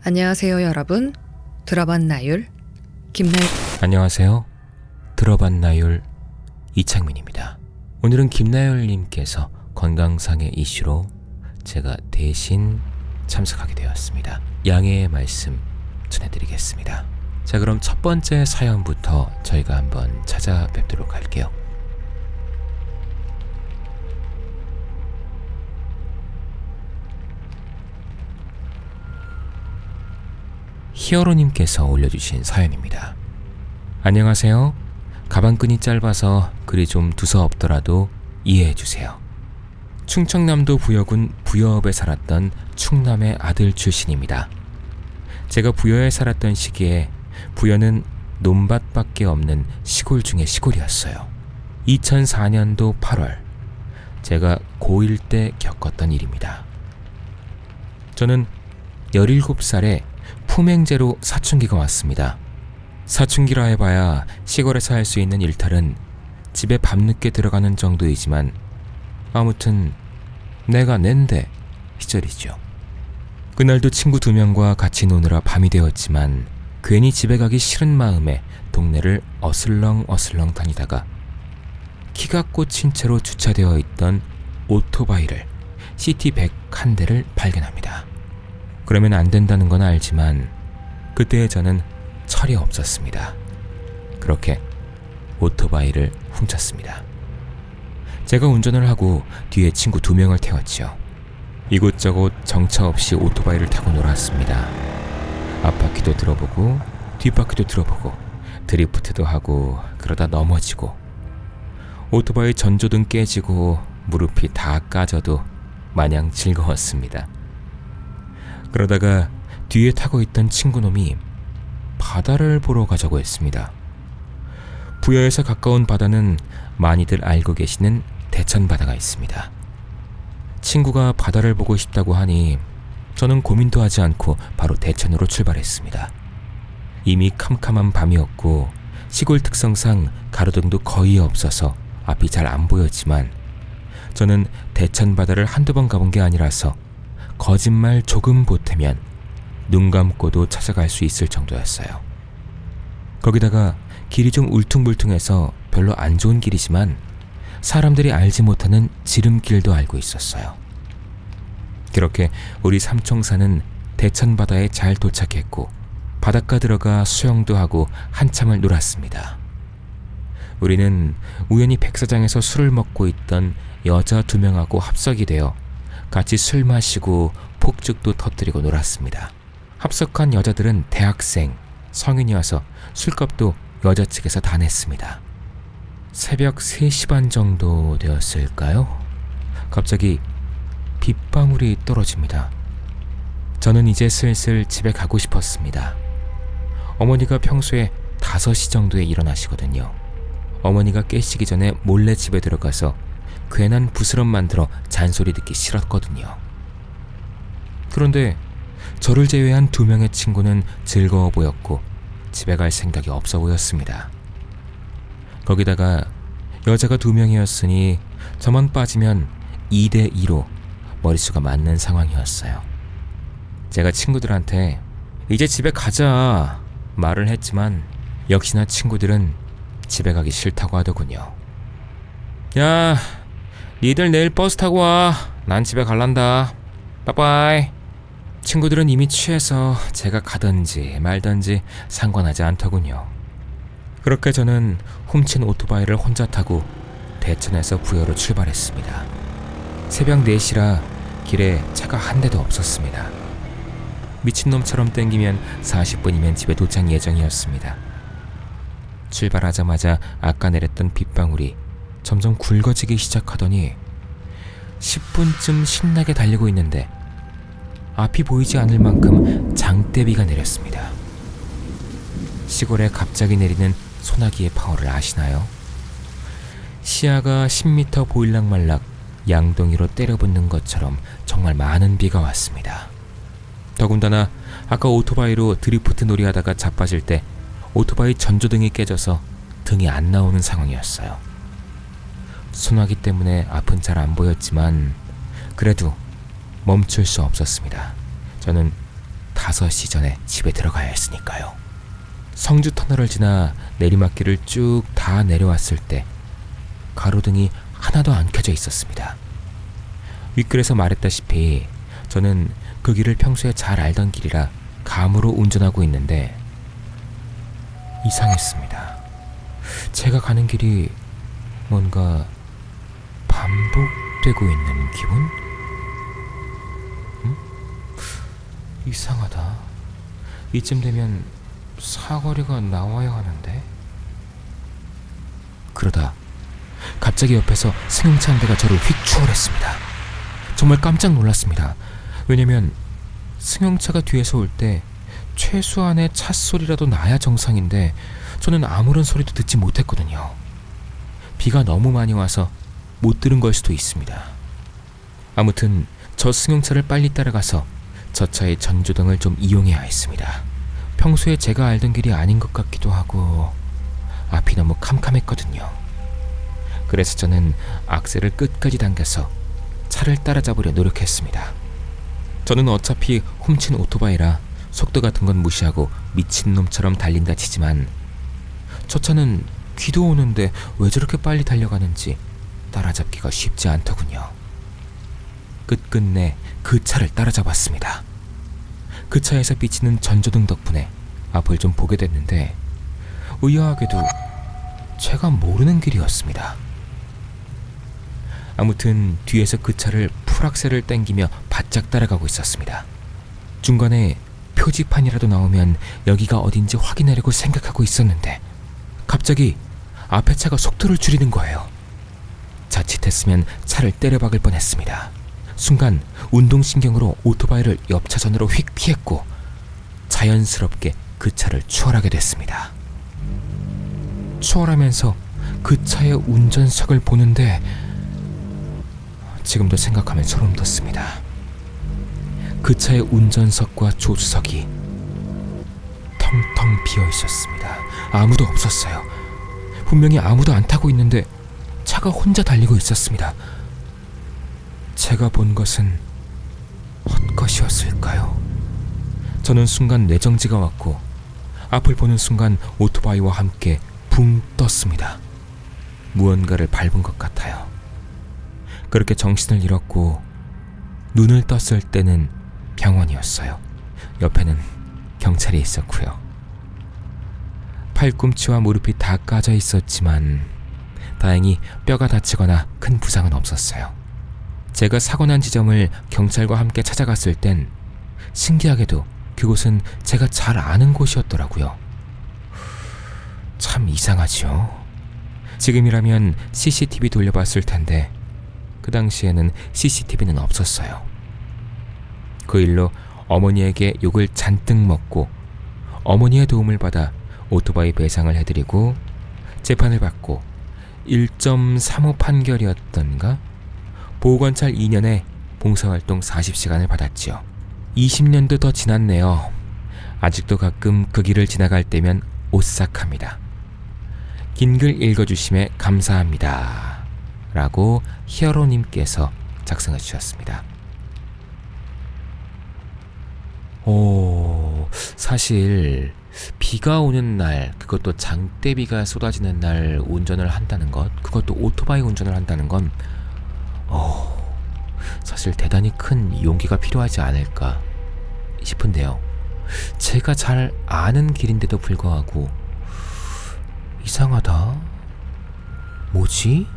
안녕하세요 여러분. 들어봤나율 김나율. 안녕하세요. 들어봤나율 이창민입니다. 오늘은 김나율님께서 건강상의 이슈로 제가 대신 참석하게 되었습니다. 양해의 말씀 전해드리겠습니다. 자, 그럼 첫 번째 사연부터 저희가 한번 찾아뵙도록 할게요. 히어로님께서 올려주신 사연입니다. 안녕하세요. 가방끈이 짧아서 글이 좀 두서없더라도 이해해주세요. 충청남도 부여군 부여읍에 살았던 충남의 아들 출신입니다. 제가 부여에 살았던 시기에 부여는 논밭밖에 없는 시골 중의 시골이었어요. 2004년도 8월 제가 고1 때 겪었던 일입니다. 저는 17살에 품행제로 사춘기가 왔습니다. 사춘기라 해봐야 시골에서 할 수 있는 일탈은 집에 밤늦게 들어가는 정도이지만 아무튼 내가 낸데 시절이죠. 그날도 친구 2명과 같이 노느라 밤이 되었지만 괜히 집에 가기 싫은 마음에 동네를 어슬렁어슬렁 다니다가 키가 꽂힌 채로 주차되어 있던 오토바이를 CT100 한 대를 발견합니다. 그러면 안 된다는 건 알지만 그때의 저는 철이 없었습니다. 그렇게 오토바이를 훔쳤습니다. 제가 운전을 하고 뒤에 친구 2명을 태웠죠. 이곳저곳 정처 없이 오토바이를 타고 놀았습니다. 앞바퀴도 들어보고 뒷바퀴도 들어보고 드리프트도 하고 그러다 넘어지고 오토바이 전조등 깨지고 무릎이 다 까져도 마냥 즐거웠습니다. 그러다가 뒤에 타고 있던 친구놈이 바다를 보러 가자고 했습니다. 부여에서 가까운 바다는 많이들 알고 계시는 대천바다가 있습니다. 친구가 바다를 보고 싶다고 하니 저는 고민도 하지 않고 바로 대천으로 출발했습니다. 이미 캄캄한 밤이었고 시골 특성상 가로등도 거의 없어서 앞이 잘 안 보였지만 저는 대천바다를 한두 번 가본 게 아니라서 거짓말 조금 보태면 눈 감고도 찾아갈 수 있을 정도였어요. 거기다가 길이 좀 울퉁불퉁해서 별로 안 좋은 길이지만 사람들이 알지 못하는 지름길도 알고 있었어요. 그렇게 우리 삼총사는 대천바다에 잘 도착했고 바닷가 들어가 수영도 하고 한참을 놀았습니다. 우리는 우연히 백사장에서 술을 먹고 있던 여자 2명하고 합석이 되어 같이 술 마시고 폭죽도 터뜨리고 놀았습니다. 합석한 여자들은 대학생, 성인이어서 술값도 여자 측에서 다 냈습니다. 새벽 3시 반 정도 되었을까요? 갑자기 빗방울이 떨어집니다. 저는 이제 슬슬 집에 가고 싶었습니다. 어머니가 평소에 5시 정도에 일어나시거든요. 어머니가 깨시기 전에 몰래 집에 들어가서 괜한 부스럼 만들어 잔소리 듣기 싫었거든요. 그런데 저를 제외한 2명의 친구는 즐거워 보였고 집에 갈 생각이 없어 보였습니다. 거기다가 여자가 2명이었으니 저만 빠지면 2대2로 머릿수가 맞는 상황이었어요. 제가 친구들한테 이제 집에 가자 말을 했지만 역시나 친구들은 집에 가기 싫다고 하더군요. 야, 니들 내일 버스 타고 와. 난 집에 갈란다. 빠빠이. 친구들은 이미 취해서 제가 가든지 말든지 상관하지 않더군요. 그렇게 저는 훔친 오토바이를 혼자 타고 대천에서 부여로 출발했습니다. 새벽 4시라 길에 차가 한 대도 없었습니다. 미친놈처럼 땡기면 40분이면 집에 도착 예정이었습니다. 출발하자마자 아까 내렸던 빗방울이 점점 굵어지기 시작하더니 10분쯤 신나게 달리고 있는데 앞이 보이지 않을 만큼 장대비가 내렸습니다. 시골에 갑자기 내리는 소나기의 파워를 아시나요? 시야가 10m 보일락말락 양동이로 때려붙는 것처럼 정말 많은 비가 왔습니다. 더군다나 아까 오토바이로 드리프트 놀이하다가 자빠질 때 오토바이 전조등이 깨져서 등이 안 나오는 상황이었어요. 소나기 때문에 앞은 잘 안 보였지만 그래도 멈출 수 없었습니다. 저는 5시 전에 집에 들어가야 했으니까요. 성주 터널을 지나 내리막길을 쭉 다 내려왔을 때 가로등이 하나도 안 켜져 있었습니다. 윗글에서 말했다시피 저는 그 길을 평소에 잘 알던 길이라 감으로 운전하고 있는데 이상했습니다. 제가 가는 길이 뭔가 반복되고 있는 기분? 이상하다. 이쯤 되면 사거리가 나와야 하는데. 그러다 갑자기 옆에서 승용차 한 대가 저를 휙 추월했습니다. 정말 깜짝 놀랐습니다. 왜냐면 승용차가 뒤에서 올 때 최소한의 차 소리라도 나야 정상인데 저는 아무런 소리도 듣지 못했거든요. 비가 너무 많이 와서 못 들은 걸 수도 있습니다. 아무튼 저 승용차를 빨리 따라가서 저 차의 전조등을 좀 이용해야 했습니다. 평소에 제가 알던 길이 아닌 것 같기도 하고 앞이 너무 캄캄했거든요. 그래서 저는 악셀을 끝까지 당겨서 차를 따라잡으려 노력했습니다. 저는 어차피 훔친 오토바이라 속도 같은 건 무시하고 미친놈처럼 달린다 치지만 저 차는 비도 오는데 왜 저렇게 빨리 달려가는지 따라잡기가 쉽지 않더군요. 끝끝내 그 차를 따라잡았습니다. 그 차에서 비치는 전조등 덕분에 앞을 좀 보게 됐는데 의아하게도 제가 모르는 길이었습니다. 아무튼 뒤에서 그 차를 풀악셀을 땡기며 바짝 따라가고 있었습니다. 중간에 표지판이라도 나오면 여기가 어딘지 확인하려고 생각하고 있었는데 갑자기 앞에 차가 속도를 줄이는 거예요. 자칫했으면 차를 때려박을 뻔했습니다. 순간 운동신경으로 오토바이를 옆차선으로 휙 피했고 자연스럽게 그 차를 추월하게 됐습니다. 추월하면서 그 차의 운전석을 보는데 지금도 생각하면 소름 돋습니다. 그 차의 운전석과 조수석이 텅텅 비어 있었습니다. 아무도 없었어요. 분명히 아무도 안 타고 있는데 차가 혼자 달리고 있었습니다. 제가 본 것은 헛것이었을까요? 저는 순간 뇌정지가 왔고 앞을 보는 순간 오토바이와 함께 붕 떴습니다. 무언가를 밟은 것 같아요. 그렇게 정신을 잃었고 눈을 떴을 때는 병원이었어요. 옆에는 경찰이 있었고요. 팔꿈치와 무릎이 다 까져 있었지만 다행히 뼈가 다치거나 큰 부상은 없었어요. 제가 사고 난 지점을 경찰과 함께 찾아갔을 땐 신기하게도 그곳은 제가 잘 아는 곳이었더라고요. 참 이상하지요. 지금이라면 CCTV 돌려봤을 텐데 그 당시에는 CCTV는 없었어요. 그 일로 어머니에게 욕을 잔뜩 먹고 어머니의 도움을 받아 오토바이 배상을 해드리고 재판을 받고 1.35 판결이었던가 보호관찰 2년에 봉사활동 40시간을 받았지요. 20년도 더 지났네요. 아직도 가끔 그 길을 지나갈 때면 오싹합니다. 긴 글 읽어주심에 감사합니다. 라고 히어로님께서 작성해 주셨습니다. 사실 비가 오는 날, 그것도 장대비가 쏟아지는 날 운전을 한다는 것, 그것도 오토바이 운전을 한다는 건 사실 대단히 큰 용기가 필요하지 않을까 싶은데요. 제가 잘 아는 길인데도 불구하고 이상하다, 뭐지?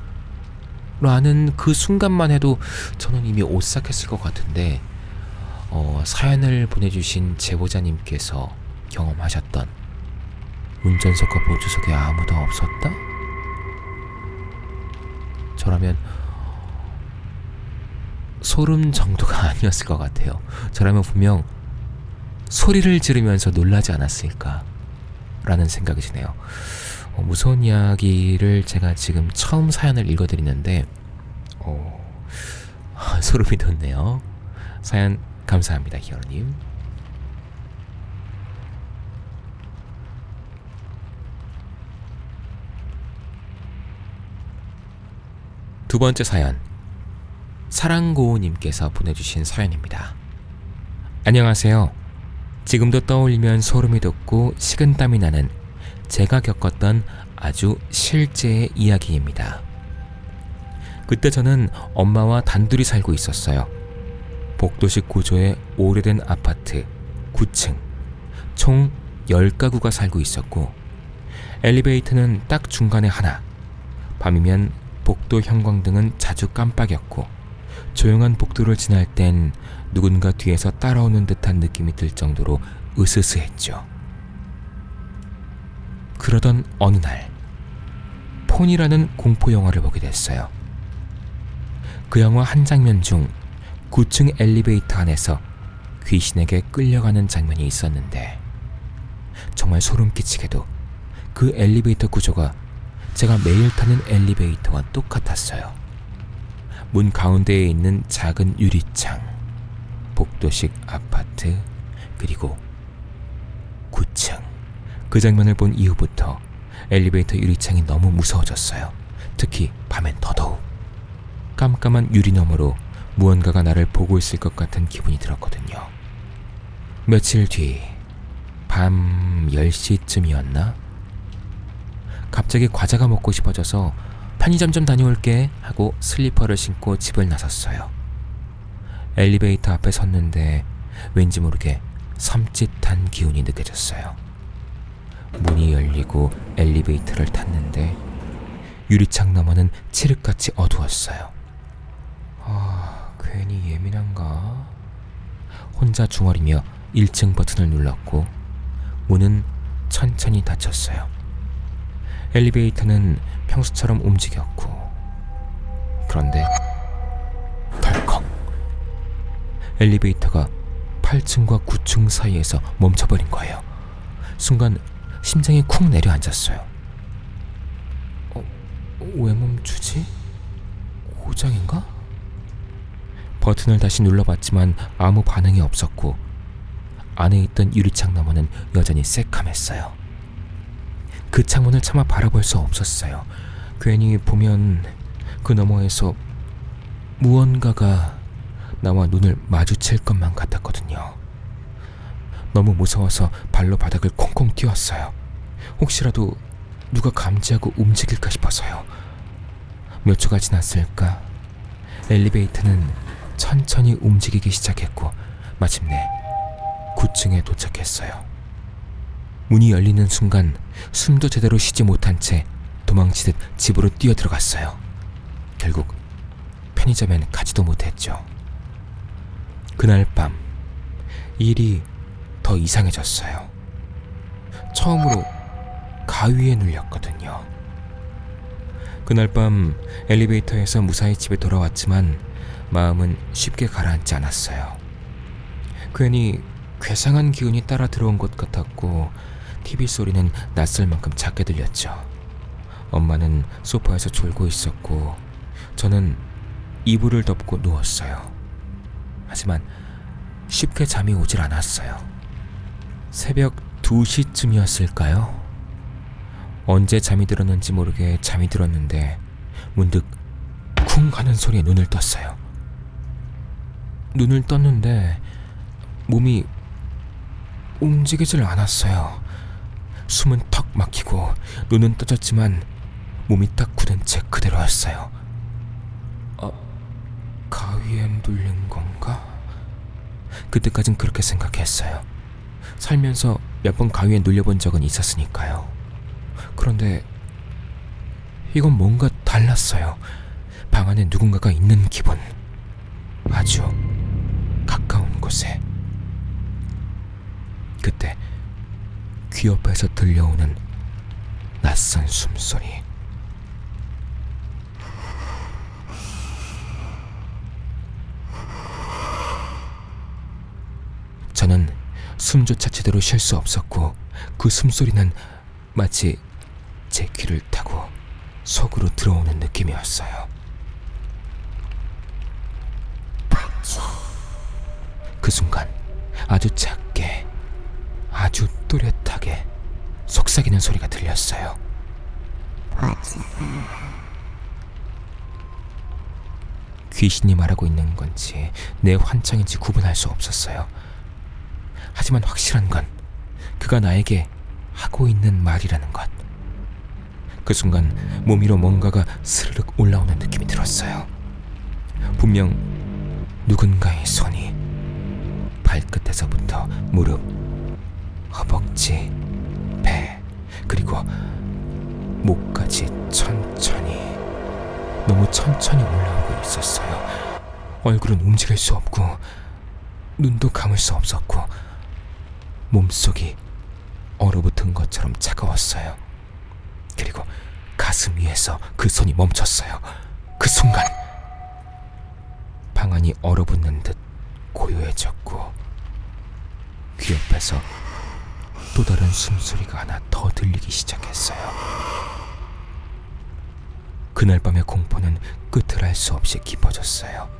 라는 그 순간만 해도 저는 이미 오싹했을 것 같은데 사연을 보내주신 제보자님께서 경험하셨던 운전석과 보조석에 아무도 없었다? 저라면 소름 정도가 아니었을 것 같아요. 저라면 분명 소리를 지르면서 놀라지 않았을까 라는 생각이 드네요. 무서운 이야기를 제가 지금 처음 사연을 읽어드리는데 소름이 돋네요. 사연 감사합니다, 히어로님. 두 번째 사연, 사랑고우님께서 보내주신 사연입니다. 안녕하세요. 지금도 떠올리면 소름이 돋고 식은땀이 나는 제가 겪었던 아주 실제의 이야기입니다. 그때 저는 엄마와 단둘이 살고 있었어요. 복도식 구조의 오래된 아파트 9층, 총 10가구가 살고 있었고 엘리베이터는 딱 중간에 하나. 밤이면 복도 형광등은 자주 깜빡였고 조용한 복도를 지날 땐 누군가 뒤에서 따라오는 듯한 느낌이 들 정도로 으스스했죠. 그러던 어느 날 폰이라는 공포 영화를 보게 됐어요. 그 영화 한 장면 중 9층 엘리베이터 안에서 귀신에게 끌려가는 장면이 있었는데 정말 소름 끼치게도 그 엘리베이터 구조가 제가 매일 타는 엘리베이터와 똑같았어요. 문 가운데에 있는 작은 유리창, 복도식 아파트, 그리고 9층. 그 장면을 본 이후부터 엘리베이터 유리창이 너무 무서워졌어요. 특히 밤엔 더더욱. 깜깜한 유리 너머로 무언가가 나를 보고 있을 것 같은 기분이 들었거든요. 며칠 뒤 밤 10시쯤이었나? 갑자기 과자가 먹고 싶어져서 편의점 좀 다녀올게 하고 슬리퍼를 신고 집을 나섰어요. 엘리베이터 앞에 섰는데 왠지 모르게 섬찟한 기운이 느껴졌어요. 문이 열리고 엘리베이터를 탔는데 유리창 너머는 칠흑같이 어두웠어요. 괜히 예민한가? 혼자 중얼이며 1층 버튼을 눌렀고 문은 천천히 닫혔어요. 엘리베이터는 평소처럼 움직였고 그런데 덜컥 엘리베이터가 8층과 9층 사이에서 멈춰버린 거예요. 순간 심장이 쿵 내려앉았어요. 왜 멈추지? 고장인가? 버튼을 다시 눌러봤지만 아무 반응이 없었고 안에 있던 유리창 너머는 여전히 새카맸어요. 그 창문을 차마 바라볼 수 없었어요. 괜히 보면 그 너머에서 무언가가 나와 눈을 마주칠 것만 같았거든요. 너무 무서워서 발로 바닥을 콩콩 뛰었어요. 혹시라도 누가 감지하고 움직일까 싶어서요. 몇 초가 지났을까? 엘리베이터는 천천히 움직이기 시작했고 마침내 9층에 도착했어요. 문이 열리는 순간 숨도 제대로 쉬지 못한 채 도망치듯 집으로 뛰어들어갔어요. 결국 편의점엔 가지도 못했죠. 그날 밤 일이 더 이상해졌어요. 처음으로 가위에 눌렸거든요. 그날 밤 엘리베이터에서 무사히 집에 돌아왔지만 마음은 쉽게 가라앉지 않았어요. 괜히 괴상한 기운이 따라 들어온 것 같았고 TV 소리는 낯설 만큼 작게 들렸죠. 엄마는 소파에서 졸고 있었고 저는 이불을 덮고 누웠어요. 하지만 쉽게 잠이 오질 않았어요. 새벽 2시쯤이었을까요? 언제 잠이 들었는지 모르게 잠이 들었는데 문득 쿵 하는 소리에 눈을 떴어요. 눈을 떴는데 몸이 움직이질 않았어요. 숨은 턱 막히고 눈은 떠졌지만 몸이 딱 굳은 채 그대로였어요. 가위에 눌린 건가? 그때까진 그렇게 생각했어요. 살면서 몇 번 가위에 눌려본 적은 있었으니까요. 그런데 이건 뭔가 달랐어요. 방 안에 누군가가 있는 기분. 아주 가까운 곳에. 그때 귀 옆에서 들려오는 낯선 숨소리. 저는 숨조차 제대로 쉴 수 없었고 그 숨소리는 마치 제 귀를 타고 속으로 들어오는 느낌이었어요. 그 순간 아주 작게 아주 또렷하게 속삭이는 소리가 들렸어요. 귀신이 말하고 있는 건지 내 환청인지 구분할 수 없었어요. 하지만 확실한 건 그가 나에게 하고 있는 말이라는 것. 그 순간 몸 위로 뭔가가 스르륵 올라오는 느낌이 들었어요. 분명 누군가의 손이 발끝에서부터 무릎, 허벅지, 배, 그리고 목까지 천천히, 너무 천천히 올라오고 있었어요. 얼굴은 움직일 수 없고 눈도 감을 수 없었고 몸속이 얼어붙은 것처럼 차가웠어요. 그리고 가슴 위에서 그 손이 멈췄어요. 그 순간 방안이 얼어붙는 듯 고요해졌고 귀 옆에서 또 다른 숨소리가 하나 더 들리기 시작했어요. 그날 밤의 공포는 끝을 알 수 없이 깊어졌어요.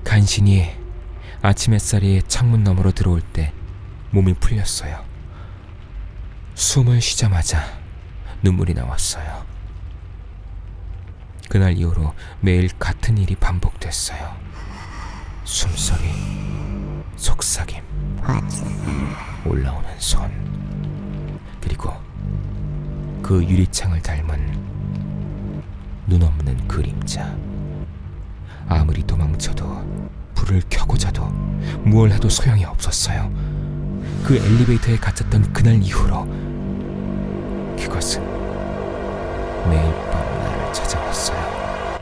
간신히 아침 햇살이 창문 너머로 들어올 때 몸이 풀렸어요. 숨을 쉬자마자 눈물이 나왔어요. 그날 이후로 매일 같은 일이 반복됐어요. 숨소리, 속삭임, 올라오는 손, 그리고 그 유리창을 닮은 눈 없는 그림자. 아무리 도망쳐도 불을 켜고 자도 무얼 해도 소용이 없었어요. 그 엘리베이터에 갇혔던 그날 이후로 그것은 매일 밤 나를 찾아왔어요.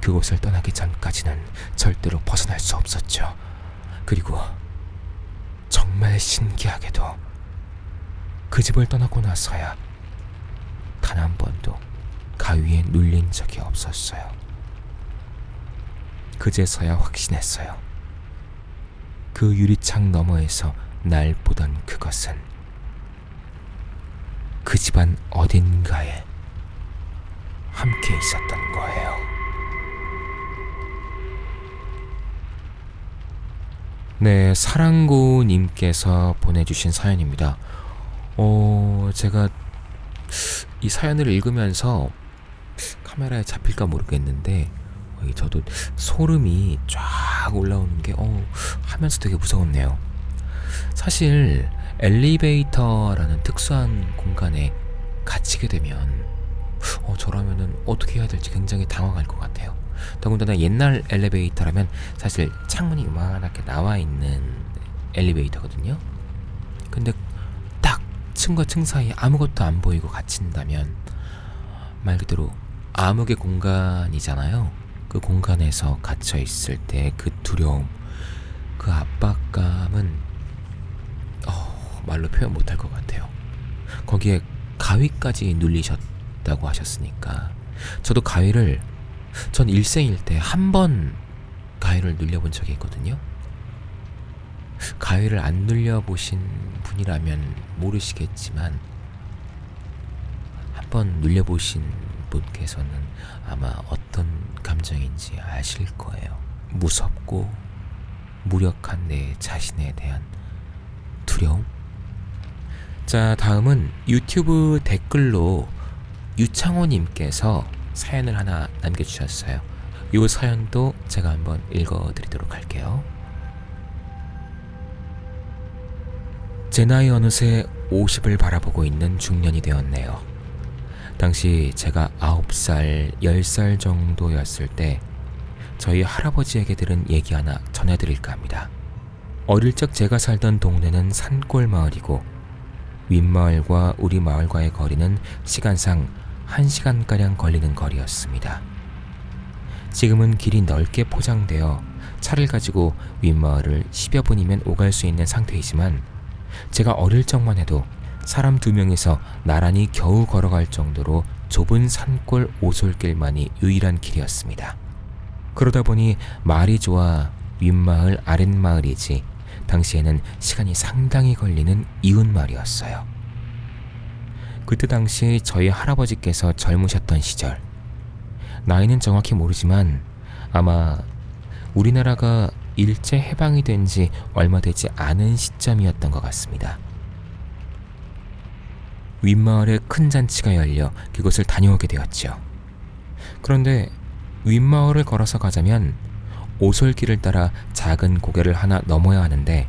그곳을 떠나기 전까지는 절대로 벗어날 수 없었죠. 그리고 정말 신기하게도 그 집을 떠나고 나서야 단 한 번도 가위에 눌린 적이 없었어요. 그제서야 확신했어요. 그 유리창 너머에서 날 보던 그것은 그 집안 어딘가에 함께 있었던 거예요. 네, 사랑고님께서 보내주신 사연입니다. 제가 이 사연을 읽으면서 카메라에 잡힐까 모르겠는데 저도 소름이 쫙 올라오는 게 하면서 되게 무서웠네요. 사실 엘리베이터라는 특수한 공간에 갇히게 되면 저라면은 어떻게 해야 될지 굉장히 당황할 것 같아요. 더군다나 옛날 엘리베이터라면 사실 창문이 이만하게 나와 있는 엘리베이터거든요. 근데 딱 층과 층 사이에 아무것도 안 보이고 갇힌다면 말 그대로 암흑의 공간이잖아요. 그 공간에서 갇혀 있을 때 그 두려움, 그 압박감은 말로 표현 못할 것 같아요. 거기에 가위까지 눌리셨다고 하셨으니까 저도 가위를 전 일생일 때 한 번 가위를 눌려본 적이 있거든요. 가위를 안 눌려보신 분이라면 모르시겠지만 한 번 눌려보신 분께서는 아마 어떤 감정인지 아실 거예요. 무섭고 무력한 내 자신에 대한 두려움. 자, 다음은 유튜브 댓글로 유창호님께서 사연을 하나 남겨주셨어요. 이 사연도 제가 한번 읽어드리도록 할게요. 제 나이 어느새 50을 바라보고 있는 중년이 되었네요. 당시 제가 9살, 10살 정도였을 때 저희 할아버지에게 들은 얘기 하나 전해드릴까 합니다. 어릴 적 제가 살던 동네는 산골 마을이고 윗마을과 우리 마을과의 거리는 시간상 1시간가량 걸리는 거리였습니다. 지금은 길이 넓게 포장되어 차를 가지고 윗마을을 10여 분이면 오갈 수 있는 상태이지만 제가 어릴 적만 해도 사람 2명이서 나란히 겨우 걸어갈 정도로 좁은 산골 오솔길만이 유일한 길이었습니다. 그러다 보니 말이 좋아 윗마을 아랫마을이지 당시에는 시간이 상당히 걸리는 이웃마을이었어요. 그때 당시 저희 할아버지께서 젊으셨던 시절, 나이는 정확히 모르지만 아마 우리나라가 일제 해방이 된 지 얼마 되지 않은 시점이었던 것 같습니다. 윗마을에 큰 잔치가 열려 그곳을 다녀오게 되었죠. 그런데 윗마을을 걸어서 가자면 오솔길을 따라 작은 고개를 하나 넘어야 하는데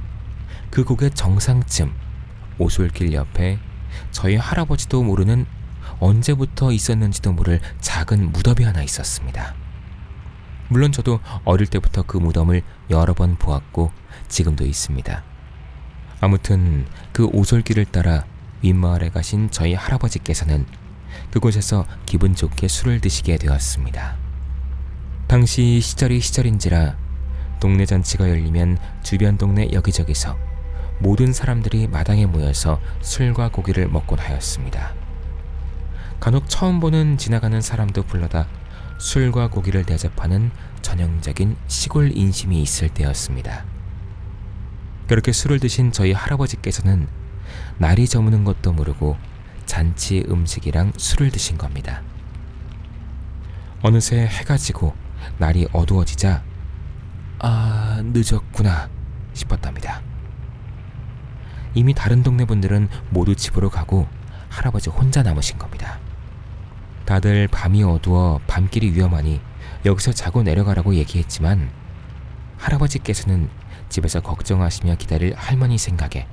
그 고개 정상쯤 오솔길 옆에 저희 할아버지도 모르는 언제부터 있었는지도 모를 작은 무덤이 하나 있었습니다. 물론 저도 어릴 때부터 그 무덤을 여러 번 보았고 지금도 있습니다. 아무튼 그 오솔길을 따라 윗마을에 가신 저희 할아버지께서는 그곳에서 기분 좋게 술을 드시게 되었습니다. 당시 시절이 시절인지라 동네 잔치가 열리면 주변 동네 여기저기서 모든 사람들이 마당에 모여서 술과 고기를 먹곤 하였습니다. 간혹 처음 보는 지나가는 사람도 불러다 술과 고기를 대접하는 전형적인 시골 인심이 있을 때였습니다. 그렇게 술을 드신 저희 할아버지께서는 날이 저무는 것도 모르고 잔치 음식이랑 술을 드신 겁니다. 어느새 해가 지고 날이 어두워지자 늦었구나 싶었답니다. 이미 다른 동네 분들은 모두 집으로 가고 할아버지 혼자 남으신 겁니다. 다들 밤이 어두워 밤길이 위험하니 여기서 자고 내려가라고 얘기했지만 할아버지께서는 집에서 걱정하시며 기다릴 할머니 생각에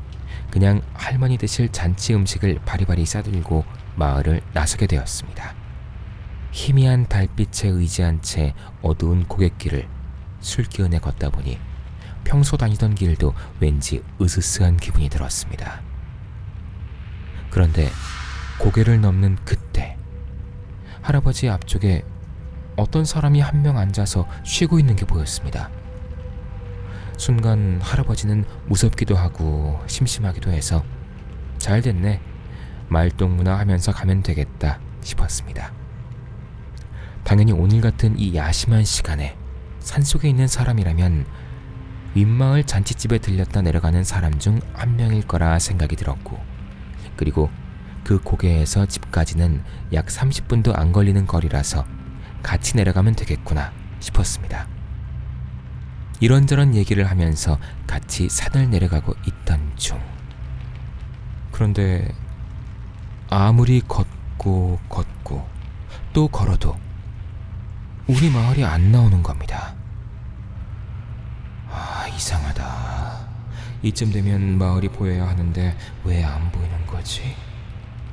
그냥 할머니 드실 잔치 음식을 바리바리 싸들고 마을을 나서게 되었습니다. 희미한 달빛에 의지한 채 어두운 고갯길을 술기운에 걷다 보니 평소 다니던 길도 왠지 으스스한 기분이 들었습니다. 그런데 고개를 넘는 그때 할아버지 앞쪽에 어떤 사람이 한 명 앉아서 쉬고 있는 게 보였습니다. 순간 할아버지는 무섭기도 하고 심심하기도 해서 잘 됐네, 말동무나 하면서 가면 되겠다 싶었습니다. 당연히 오늘 같은 이 야심한 시간에 산속에 있는 사람이라면 윗마을 잔치집에 들렸다 내려가는 사람 중 한 명일 거라 생각이 들었고, 그리고 그 고개에서 집까지는 약 30분도 안 걸리는 거리라서 같이 내려가면 되겠구나 싶었습니다. 이런저런 얘기를 하면서 같이 산을 내려가고 있던 중, 그런데 아무리 걷고 또 걸어도 우리 마을이 안 나오는 겁니다. 이상하다. 이쯤 되면 마을이 보여야 하는데 왜 안 보이는 거지?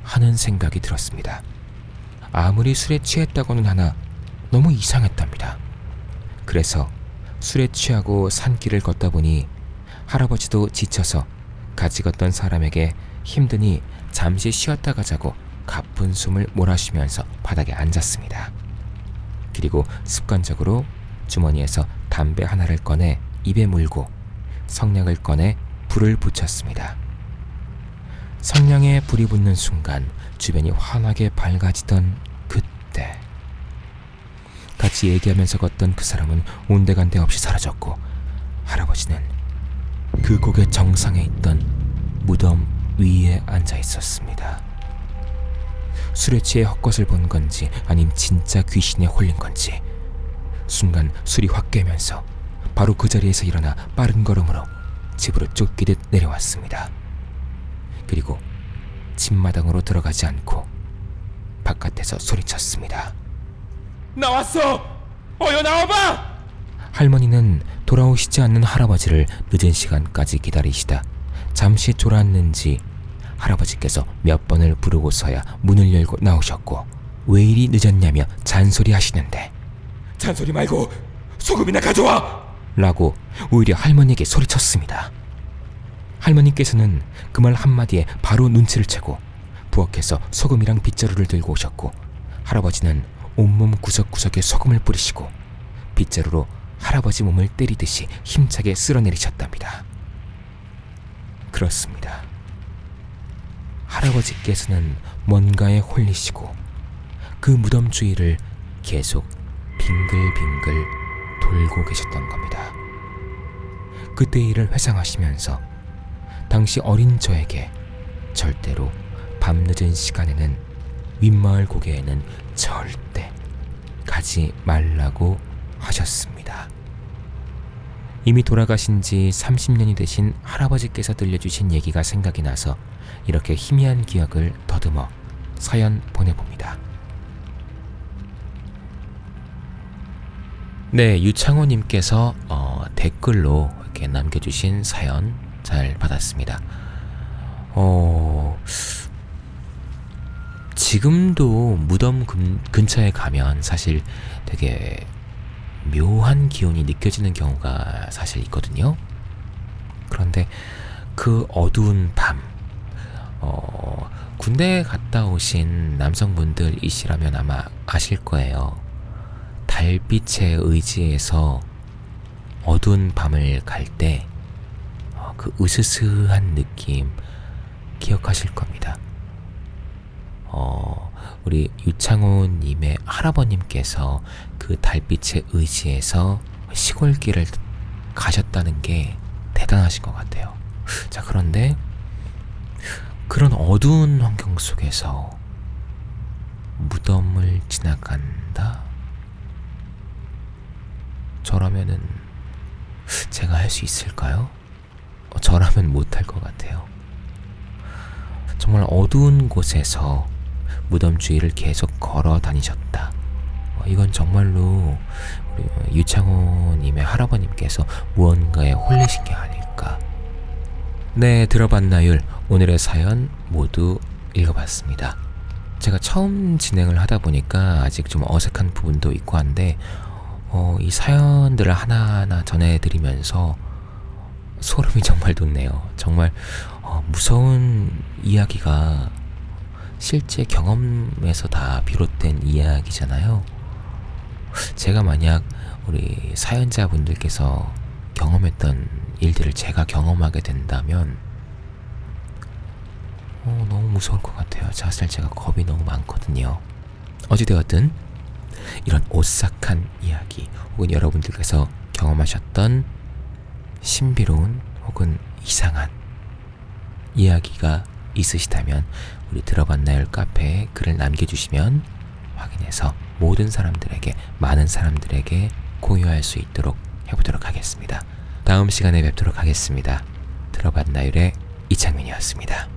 하는 생각이 들었습니다. 아무리 술에 취했다고는 하나 너무 이상했답니다. 그래서 술에 취하고 산길을 걷다 보니 할아버지도 지쳐서 같이 걷던 사람에게 힘드니 잠시 쉬었다 가자고 가쁜 숨을 몰아쉬면서 바닥에 앉았습니다. 그리고 습관적으로 주머니에서 담배 하나를 꺼내 입에 물고 성냥을 꺼내 불을 붙였습니다. 성냥에 불이 붙는 순간 주변이 환하게 밝아지던 그때, 같이 얘기하면서 걷던 그 사람은 온데간데 없이 사라졌고 할아버지는 그 고개 정상에 있던 무덤 위에 앉아 있었습니다. 술에 취해 헛것을 본 건지 아님 진짜 귀신에 홀린 건지 순간 술이 확 깨면서 바로 그 자리에서 일어나 빠른 걸음으로 집으로 쫓기듯 내려왔습니다. 그리고 집마당으로 들어가지 않고 바깥에서 소리쳤습니다. 나왔어! 어여 나와봐! 할머니는 돌아오시지 않는 할아버지를 늦은 시간까지 기다리시다 잠시 졸았는지 할아버지께서 몇 번을 부르고서야 문을 열고 나오셨고 왜 이리 늦었냐며 잔소리하시는데, 잔소리 말고 소금이나 가져와! 라고 오히려 할머니에게 소리쳤습니다. 할머니께서는 그 말 한마디에 바로 눈치를 채고 부엌에서 소금이랑 빗자루를 들고 오셨고 할아버지는 온몸 구석구석에 소금을 뿌리시고 빗자루로 할아버지 몸을 때리듯이 힘차게 쓸어내리셨답니다. 그렇습니다. 할아버지께서는 뭔가에 홀리시고 그 무덤 주위를 계속 빙글빙글 돌고 계셨던 겁니다. 그때 일을 회상하시면서 당시 어린 저에게 절대로 밤늦은 시간에는 윗마을 고개에는 절대 가지 말라고 하셨습니다. 이미 돌아가신 지 30년이 되신 할아버지께서 들려주신 얘기가 생각이 나서 이렇게 희미한 기억을 더듬어 사연 보내봅니다. 네, 유창호님께서 댓글로 이렇게 남겨주신 사연 잘 받았습니다. 지금도 무덤 근처에 가면 사실 되게 묘한 기운이 느껴지는 경우가 사실 있거든요. 그런데 그 어두운 밤, 군대 갔다 오신 남성분들이시라면 아마 아실 거예요. 달빛에 의지해서 어두운 밤을 갈 때 그 으스스한 느낌 기억하실 겁니다. 우리 유창호님의 할아버님께서 그 달빛에 의지해서 시골길을 가셨다는 게 대단하신 것 같아요. 자, 그런데 그런 어두운 환경 속에서 무덤을 지나간다? 저라면은 제가 할 수 있을까요? 저라면 못할 것 같아요. 정말 어두운 곳에서 무덤 주위를 계속 걸어 다니셨다. 이건 정말로 우리 유창호님의 할아버님께서 무언가에 홀리신 게 아닐까. 네, 들어봤나요? 오늘의 사연 모두 읽어봤습니다. 제가 처음 진행을 하다 보니까 아직 좀 어색한 부분도 있고 한데 이 사연들을 하나하나 전해드리면서 소름이 정말 돋네요. 정말 무서운 이야기가 실제 경험에서 다 비롯된 이야기잖아요. 제가 만약 우리 사연자분들께서 경험했던 일들을 제가 경험하게 된다면 너무 무서울 것 같아요. 사실 제가 겁이 너무 많거든요. 어찌되었든 이런 오싹한 이야기 혹은 여러분들께서 경험하셨던 신비로운 혹은 이상한 이야기가 있으시다면 우리 들어봤나요 카페에 글을 남겨주시면 확인해서 모든 사람들에게, 많은 사람들에게 공유할 수 있도록 해보도록 하겠습니다. 다음 시간에 뵙도록 하겠습니다. 들어봤나요의 이창민이었습니다.